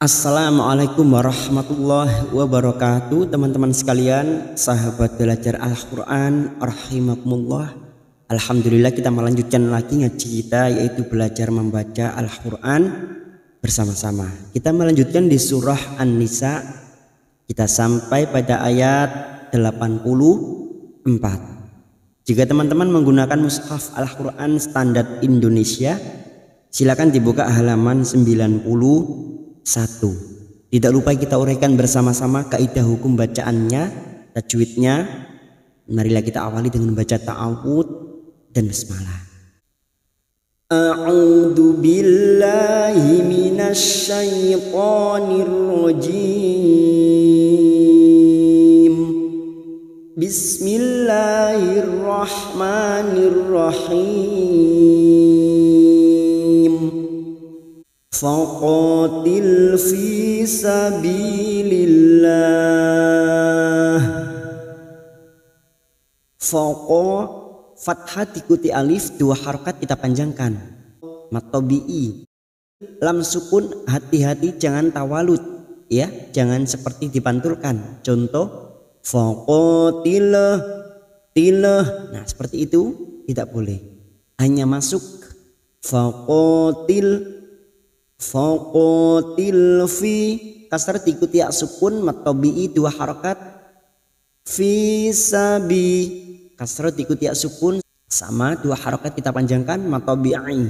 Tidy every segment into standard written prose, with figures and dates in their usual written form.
Assalamualaikum warahmatullahi wabarakatuh. Teman-teman sekalian, sahabat belajar Al-Quran rahimakumullah. Alhamdulillah kita melanjutkan lagi ngaji kita, yaitu belajar membaca Al-Quran bersama-sama. Kita melanjutkan di surah An-Nisa. Kita sampai pada ayat 84. Jika teman-teman menggunakan mushaf Al-Quran standar Indonesia, silakan dibuka halaman 91. Tidak lupa kita uraikan bersama-sama kaidah hukum bacaannya, tajwidnya. Marilah kita awali dengan membaca ta'awud dan basmalah. A'udzu billahi minasy syaithanir rajim. Bismillahirrahmanirrahim. Faqatil fi sabilillah. Faqa fathah diikuti alif, dua harokat kita panjangkan. Matobi'i. Lam sukun, hati-hati jangan tawalut, ya, jangan seperti dipantulkan. Contoh faqatil tilah. Nah, seperti itu tidak boleh. Hanya masuk faqatil fi, kasar diikuti ya sukun, matobi'i dua harokat. Fi sabi, kasar diikuti ya sukun, sama dua harokat kita panjangkan, matobi'i.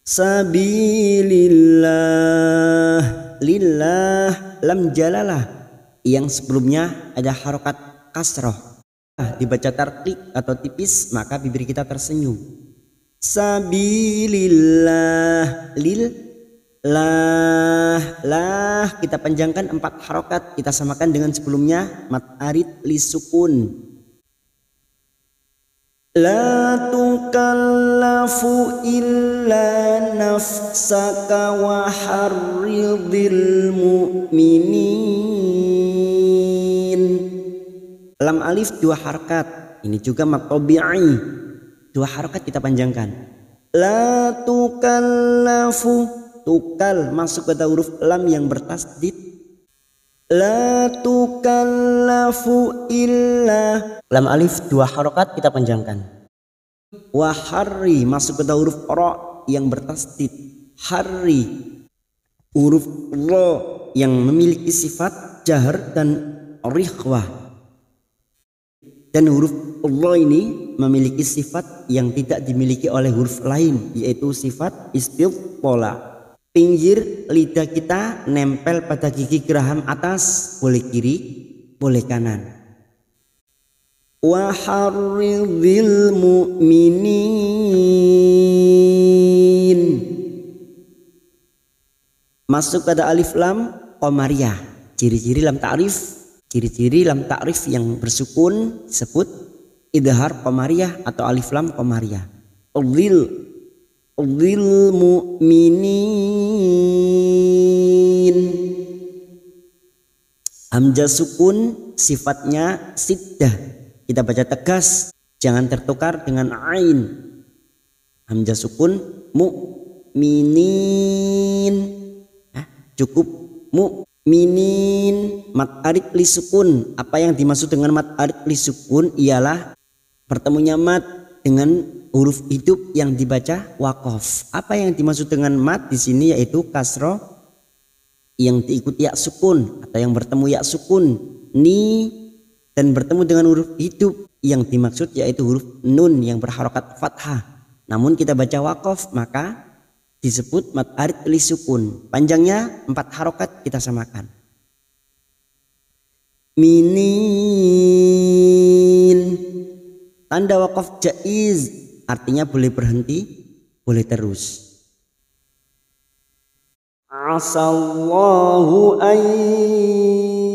Sabilillah, lillah, lam jalalah yang sebelumnya ada harokat kasroh, dibaca tarqiq atau tipis, maka bibir kita tersenyum. Sabilillah, lil lah kita panjangkan empat harokat, kita samakan dengan sebelumnya, mat arid li sukun. La tukallafu illa nafsaka wa harridil mu'minin. Lam alif dua harokat, ini juga mat tabi'i, dua harokat kita panjangkan. La tukallafu, tukal masuk pada huruf lam yang bertasdid. La tukallafu illa, lam alif dua harokat kita panjangkan. Wa harri masuk pada huruf ra yang bertasdid. Harri, huruf ra yang memiliki sifat jahar dan rikhwah, dan huruf ra ini memiliki sifat yang tidak dimiliki oleh huruf lain, yaitu sifat istidhola. Pinggir lidah kita nempel pada gigi geraham atas, boleh kiri, boleh kanan. Wa harridil mu'minin. Masuk pada alif lam qamariyah. Ciri-ciri lam ta'rif, ciri-ciri lam ta'rif yang bersukun disebut idhar qamariyah atau alif lam qamariyah. Dhil mu'minin. Hamzah sukun sifatnya siddah, kita baca tegas, jangan tertukar dengan ain. Hamzah sukun mu'minin, cukup mu'minin. Mat arid li sukun, apa yang dimaksud dengan mat arid li sukun ialah bertemunya mat dengan huruf hidup yang dibaca waqaf. Apa yang dimaksud dengan mat di sini yaitu kasroh yang diikuti ya sukun atau yang bertemu ya sukun ni, dan bertemu dengan huruf hidup yang dimaksud yaitu huruf nun yang berharokat fathah. Namun kita baca waqaf maka disebut mat arid li sukun. Panjangnya 4 harokat kita samakan. Minin. Tanda waqaf jaiz, artinya boleh berhenti, boleh terus. Asallahu an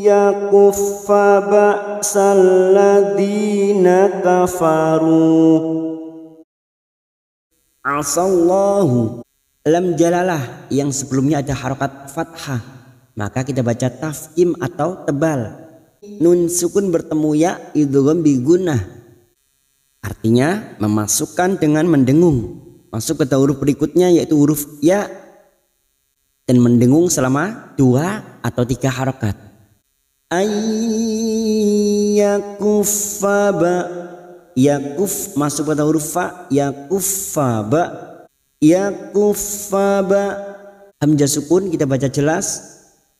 yakuffa ba'sal ladina kafaru. Asallahu, lam jalalah yang sebelumnya ada harokat fathah, maka kita baca tafkim atau tebal. Nun sukun bertemu ya idgham bi gunnah, artinya memasukkan dengan mendengung. Masuk ke huruf berikutnya yaitu huruf ya dan mendengung selama 2 atau 3 harokat. Ayyakuffa ba, yakuf masuk pada huruf fa, yakuffa ba, yakuffa ba. Hamzah sukun kita baca jelas,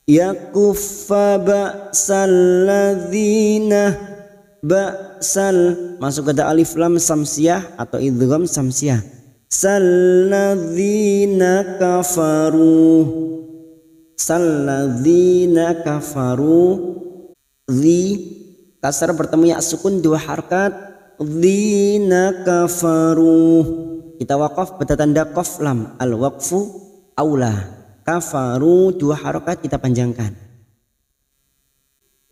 yakuffa ba salladzina, ba sal masuk pada alif lam samsiah atau idgham samsiah, salladzina kafaru, salladzina kafaru. Zi kasar bertemu ya sukun 2 harkat, dzina kafaru. Kita waqaf pada tanda qaf lam, al waqfu aula. Kafaru 2 harokat kita panjangkan.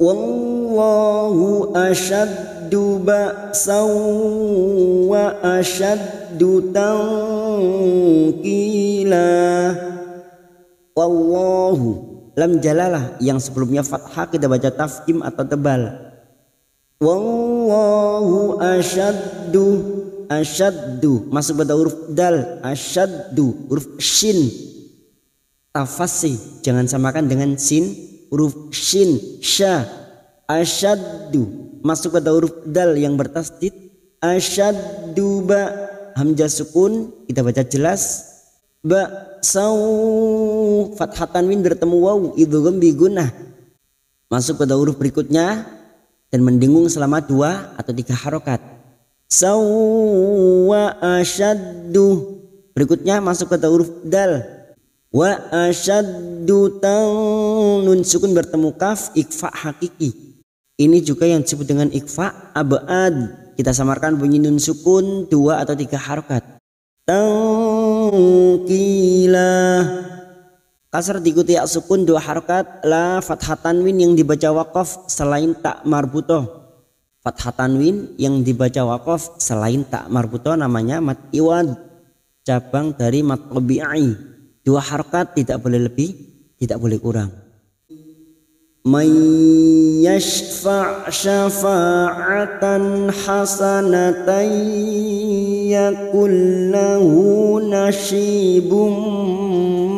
Wallahu asyaddu ba'saw wa asyaddu tanqila. Wallahu lam jalalah yang sebelumnya fathah kita baca tafkhim atau tebal. Wallahu asyaddu, asyaddu masuk pada huruf dal, asyaddu huruf shin tafasi jangan samakan dengan sin, huruf shin sya. Asyaddu masuk pada huruf dal yang bertasdid, asyaddu ba hamzah sukun kita baca jelas, ba sau fathah tanwin bertemu waw idgham bi gunnah masuk pada huruf berikutnya dan mendengung selama 2 atau 3 harokat. Sau wa asyaddu berikutnya masuk pada huruf dal, wa asyaddu tang nun sukun bertemu kaf ikfa hakiki. Ini juga yang disebut dengan ikfa abad, kita samarkan bunyi nun sukun 2 atau 3 harokat. Tangkila kasar diikuti ya sukun 2 harokat, la fathah tanwin yang dibaca waqaf selain tak marbutoh. Fathah tanwin yang dibaca waqaf selain tak marbutoh namanya mat iwad, cabang dari mat tabi'i. 2 harokat tidak boleh lebih, tidak boleh kurang. May yashfa' syafa'atan hasanatan yakul lahu nasibum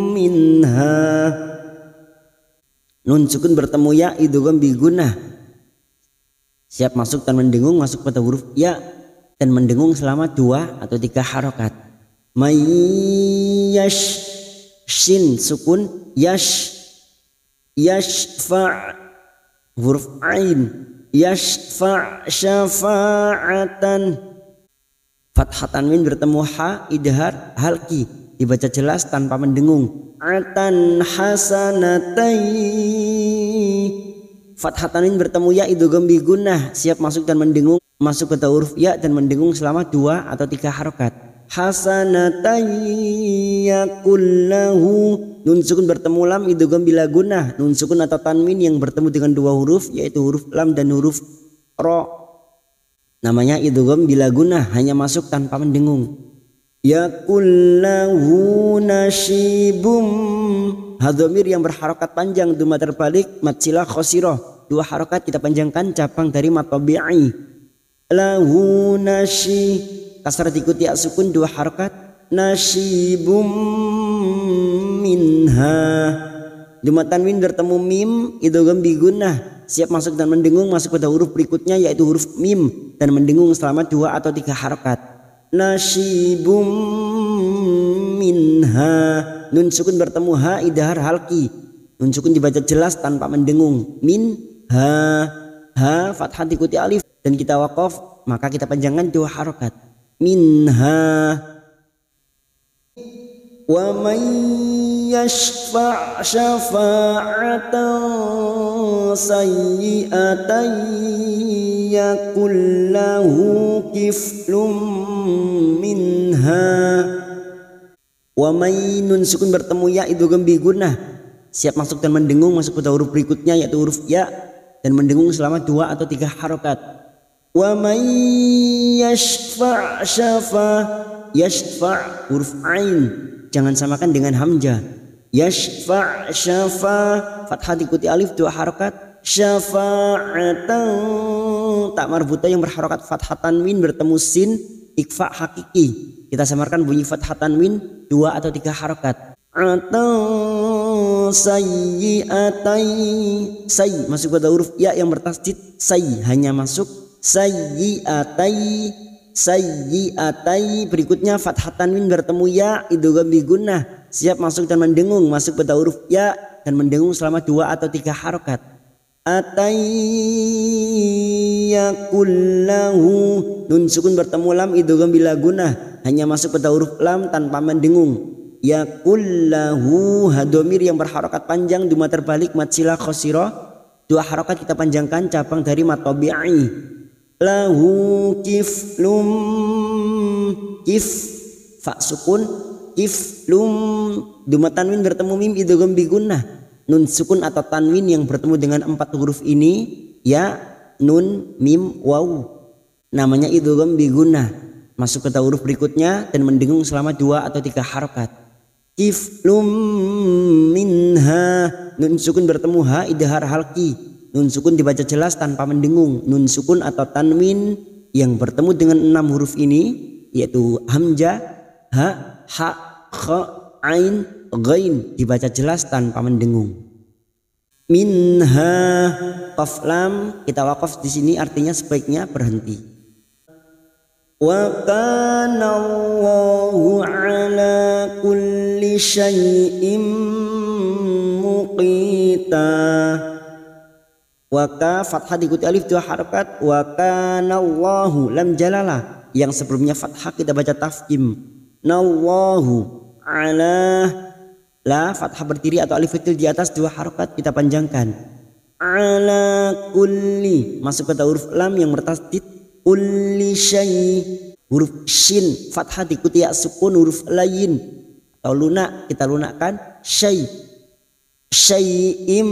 minha. Nun sukun bertemu ya idgham bi gunnah siap masuk dan mendengung masuk pada huruf ya dan mendengung selama 2 atau 3 harokat. May yash shin sukun yash, yashfa' huruf ain, yashfa' syafa'atan fathah tanwin bertemu ha idhar halki dibaca jelas tanpa mendengung, atan hasanatai fathah tanwin bertemu ya idgham bi gunnah siap masuk dan mendengung masuk pada huruf ya dan mendengung selama 2 atau 3 harokat. Hasanatan yakul lahu nun sukun bertemu lam idgham bila gunnah, nun sukun atau tanwin yang bertemu dengan 2 huruf yaitu huruf lam dan huruf ro namanya idgham bila gunnah hanya masuk tanpa mendengung. Yakul lahu nasibum hadhamir yang berharokat panjang duma terbalik mat silah khosirah 2 harokat kita panjangkan cabang dari mat tabi'i. Lahu nashi kasar diikuti ya sukun 2 harokat, nasibum minha duma tanwin bertemu mim idgham bi gunnah siap masuk dan mendengung masuk pada huruf berikutnya yaitu huruf mim dan mendengung selama 2 atau 3 harokat. Nasibum minha nun sukun bertemu ha idhar halki nun sukun dibaca jelas tanpa mendengung, min ha ha fathah diikuti alif dan kita waqaf maka kita panjangkan 2 harokat. Minha wa man yashfa' syafa'atan sayyi'atan yakul lahu kiflum minha. Wa may nun sukun bertemu ya idgham bi gunnah siap masuk dan mendengung masuk pada huruf berikutnya yaitu huruf ya dan mendengung selama 2 atau 3 harokat. Wa may yashfa' syafa yashfa' huruf ain jangan samakan dengan hamzah. Yashfa' syafa fathah diikuti alif 2 harokat, syafa'atan tak marbuta yang berharokat fathah tanwin bertemu sin ikfa hakiki kita samarkan bunyi fathah tanwin 2 atau 3 harokat. atau sayyi'atai, say masuk pada huruf ya yang bertasdid, say hanya masuk sayyi'atai, sayyi'atai. Berikutnya fathah tanwin bertemu ya idgham bi gunnah, siap masuk dan mendengung, masuk pada huruf ya dan mendengung selama 2 atau 3 harokat. Atayyakullahu, nun sukun bertemu lam idgham bila gunnah, hanya masuk pada huruf lam tanpa mendengung. Yakullahu, hadomir yang berharokat panjang, duma terbalik mat silah khosiro, 2 harokat kita panjangkan, cabang dari mat tabi'i. Lahu kiflum, kif fa sukun, kiflum, duma tanwin bertemu mim idgham bi gunnah, nun sukun atau tanwin yang bertemu dengan 4 huruf ini ya, nun, mim, waw, namanya idgham bi gunnah, masuk ke huruf berikutnya dan mendengung selama 2 atau 3 harokat. Kiflum minha, nun sukun bertemu ha idhar halki, nun sukun dibaca jelas tanpa mendengung, nun sukun atau tanwin yang bertemu dengan 6 huruf ini yaitu hamzah, ha, ha, kha, ain, ghain dibaca jelas tanpa mendengung. Minha, qaf lam kita waqaf di sini artinya sebaiknya berhenti. Wa kana Allahu ala kulli syai'in muqita. Waka fathah diikuti alif 2 harakat, wa kana Allahu lam jalalah yang sebelumnya fathah kita baca tafkhim. Nallahu ala, la fathah berdiri atau alif kecil di atas 2 harakat kita panjangkan. Ala kulli masuk pada huruf lam yang bertasdid, kulli syai, huruf shin fathah diikuti ya sukun huruf lain atau lunak kita lunakkan, syai, syai'im,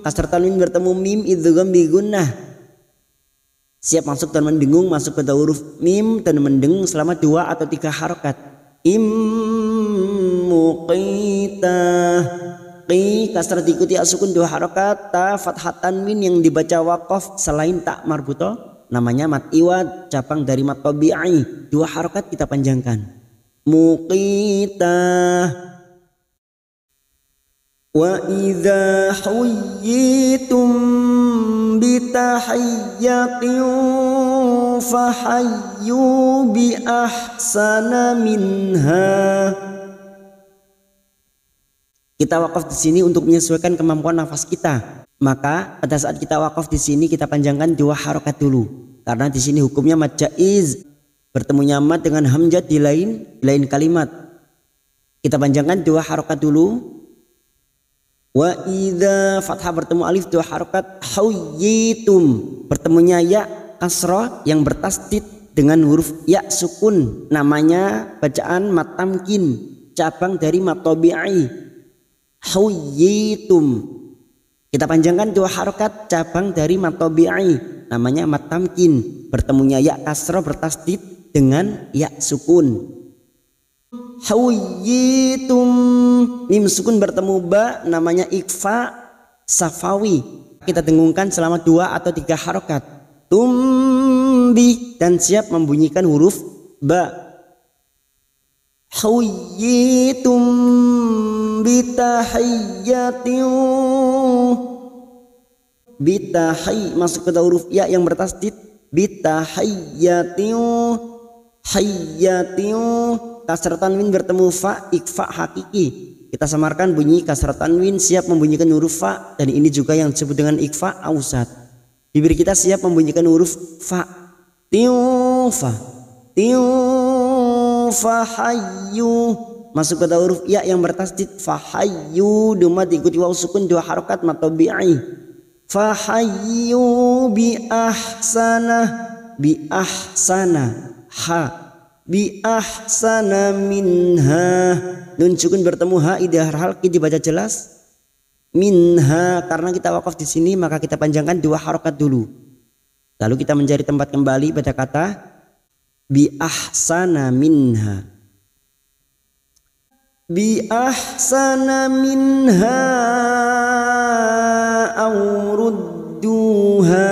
kasar tanwin bertemu mim idgham bi gunnah, siap masuk dan mendengung, masuk pada huruf mim dan mendengung selama 2 atau 3 harokat. Im muqita, qi kasar diikuti ya sukun 2 harokat, ta fathah tanwin yang dibaca waqaf selain tak marbuto namanya mat iwad, cabang dari mat tabi'i, 2 harokat kita panjangkan. Muqita. Wa idza huyyitum bitahiyyatin fahayyu bi ahsana minha. Kita wakaf di sini untuk menyesuaikan kemampuan nafas kita. Maka pada saat kita wakaf di sini kita panjangkan 2 harokat dulu, karena di sini hukumnya mad jaiz, bertemunya mad dengan hamzah di lain kalimat. Kita panjangkan 2 harokat dulu. Wa idza fathah bertemu alif 2 harokat, huyyitum bertemunya ya kasrah yang bertasdid dengan huruf ya sukun, namanya bacaan mat tamkin, cabang dari mat tabi'i. Huyyitum kita panjangkan 2 harokat, cabang dari mat tabi'i, namanya mat tamkin, bertemunya ya kasrah bertasdid dengan ya sukun. Huyyitum, mim sukun bertemu ba, namanya ikfa safawi, kita dengungkan selama 2 atau 3 harokat. Tumbi dan siap membunyikan huruf ba. Huyyitum bitahiyyatin, bitahiyy masuk ke huruf ya yang bertasdid, bitahiyyatin, hayyatin, kasar tanwin bertemu fa, ikfa hakiki, kita samarkan bunyi kasar tanwin, siap membunyikan huruf fa, dan ini juga yang disebut dengan ikfa ausat. Bibir kita siap membunyikan huruf fa, tiufa, tiufa hayyu, masuk pada huruf ya yang bertasdid, fahayyu, duma diikuti waw sukun 2 harokat mat tabi'i. Fahayyu bi ahsana, bi ahsana, ha, bi ahsana minha, nun sukun bertemu ha idhar halqi dibaca jelas, minha karena kita wakaf di sini maka kita panjangkan 2 harokat dulu. Lalu kita mencari tempat kembali pada kata bi ahsana minha. Bi ahsana minha aw rudduha.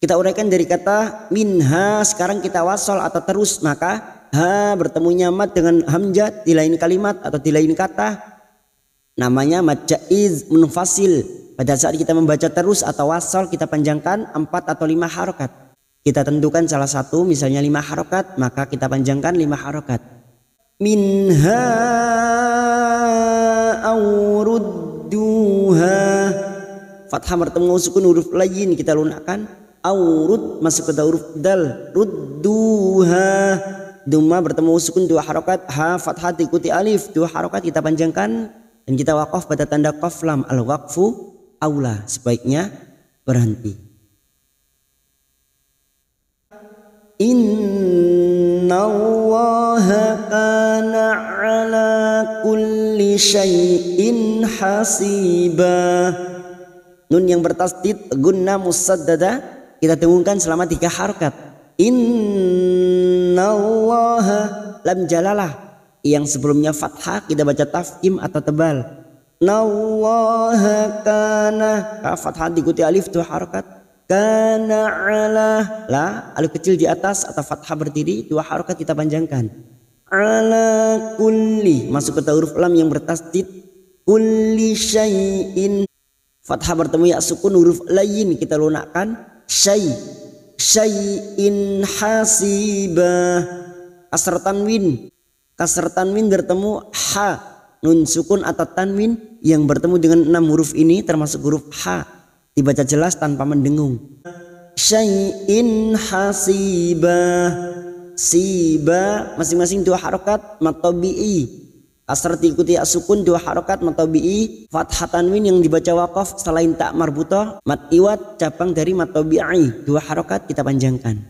Kita uraikan dari kata minha, sekarang kita wasol atau terus, maka ha bertemunya mat dengan hamzah di lain kalimat atau di lain kata, namanya mad jaiz munfasil. Pada saat kita membaca terus atau wasal, kita panjangkan 4 atau 5 harokat. Kita tentukan salah satu, misalnya 5 harokat, maka kita panjangkan 5 harokat. Minha aurudduha, fathah bertemu sukun huruf lain kita lunakkan. Aurud masuk ke huruf dal, rudduha. Dhamma bertemu sukun 2 harokat, ha fathah diikuti alif 2 harokat kita panjangkan, dan kita wakaf pada tanda qaf lam. Al waqfu aula, sebaiknya berhenti. Innallaha kana ala kulli syai'in hasiba. Nun yang bertasdid gunna musaddada kita dengungkan selama 3 harokat. Innallaha, lam jalalah yang sebelumnya fathah kita baca tafkhim atau tebal. Nallaha kana, fathah diikuti alif 2 harokat. Kana ala, la alif kecil di atas atau fathah berdiri 2 harokat kita panjangkan. Ala kulli masuk ke huruf lam yang bertasdid. Kulli syai'in, fathah bertemu ya sukun huruf lain kita lunakkan. Syai'in hasibah. Kasr tanwin bertemu ha, nun sukun atau tanwin yang bertemu dengan 6 huruf ini termasuk huruf ha, dibaca jelas tanpa mendengung. Syai'in hasibah. Siba masing-masing 2 harokat mad tabi'i. Kasr diikuti sukun 2 harokat mad tabi'i. Fathah tanwin yang dibaca waqaf selain tak marbutoh mad iwad cabang dari mad tabi'i 2 harokat kita panjangkan.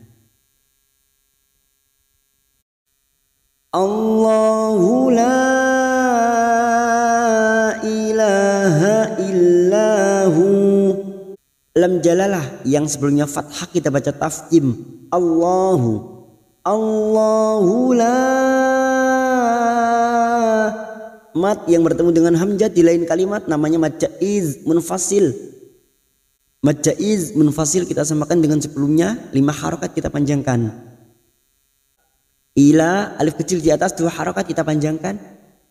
Allahu la ilaha illahu. Lam jalalah yang sebelumnya fathah kita baca tafkhim. Allahu la. Mat yang bertemu dengan hamzah di lain kalimat namanya mad jaiz munfasil. Mad jaiz munfasil kita samakan dengan sebelumnya 5 harokat kita panjangkan. Ila alif kecil di atas 2 harokat kita panjangkan.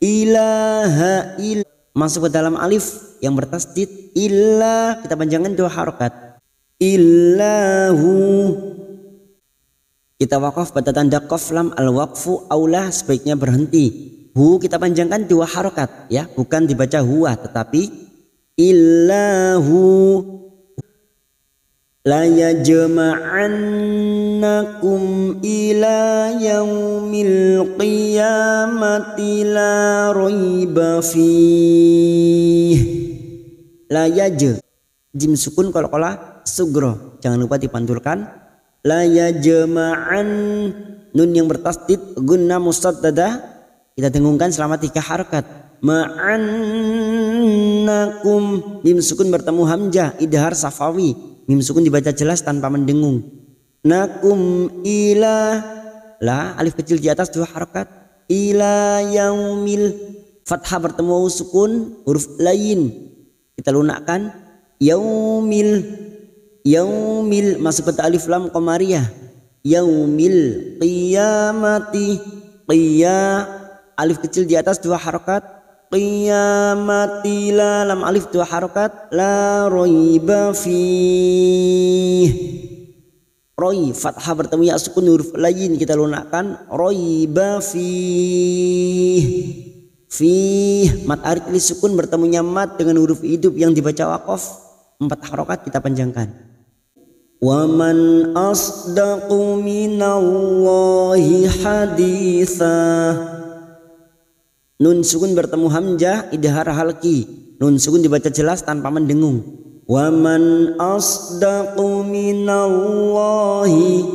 Ilaha il masuk ke dalam alif yang bertasdid. Illa kita panjangkan 2 harokat. Illahu kita wakaf pada tanda qaf lam. Al waqfu aula, sebaiknya berhenti. Hu kita panjangkan 2 harokat ya, bukan dibaca huwa tetapi illahu. La yajma'annakum ila yaumil qiyamati la raiba fih. La yaj jim sukun qalqalah sugro, jangan lupa dipantulkan. La yajma'an, nun yang bertasdid gunna musaddada kita dengungkan selama 3 harokat. Ma'annakum, mim sukun bertemu hamzah idhar safawi, mim sukun dibaca jelas tanpa mendengung. Nakum ila, la alif kecil di atas 2 harokat. Ila yaumil, fathah bertemu sukun huruf lain kita lunakkan. Yaumil masuk ke alif lam qamariyah. Yaumil qiyamati, alif kecil di atas 2 harokat. Qiyamati la, lam alif 2 harokat. La raiba fih. Roi fathah bertemu ya sukun huruf lain kita lunakkan. Raiba fih mat arid li sukun bertemunya mat dengan huruf hidup yang dibaca waqaf 4 harokat kita panjangkan. Wa man asdaqu minallahi haditha. Nun sukun bertemu hamzah idhar halqi, nun sukun dibaca jelas tanpa mendengung. Wa man asdaqu minallahi,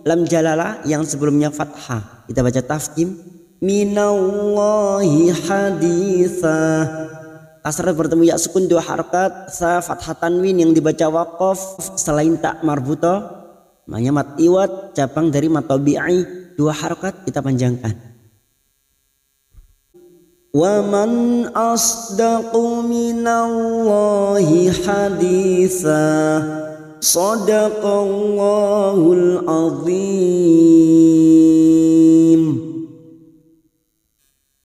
lam jalalah yang sebelumnya fathah kita baca tafkhim. Minallahi haditha. Kasrah bertemu ya sukun 2 harokat. Sa fathah tanwin yang dibaca waqaf selain tak marbutoh namanya mat iwad cabang dari mat tabi'i 2 harokat kita panjangkan. Wa man asdaqu minallahi haditha. Shadaqallahul azim.